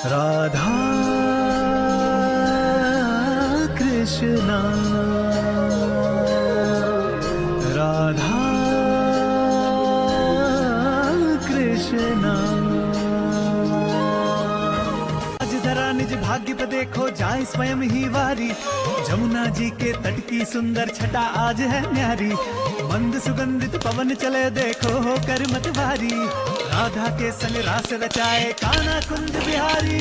राधा कृष्णा राधा कृष्णा। आज जरा निज भाग्य पे देखो जाए स्वयं ही वारी, जमुना जी के तट की सुंदर छटा आज है न्यारी। मंद सुगंधित पवन चले देखो होकर मतवारी, राधा के संग रास रचाए कान्हा कुंज बिहारी।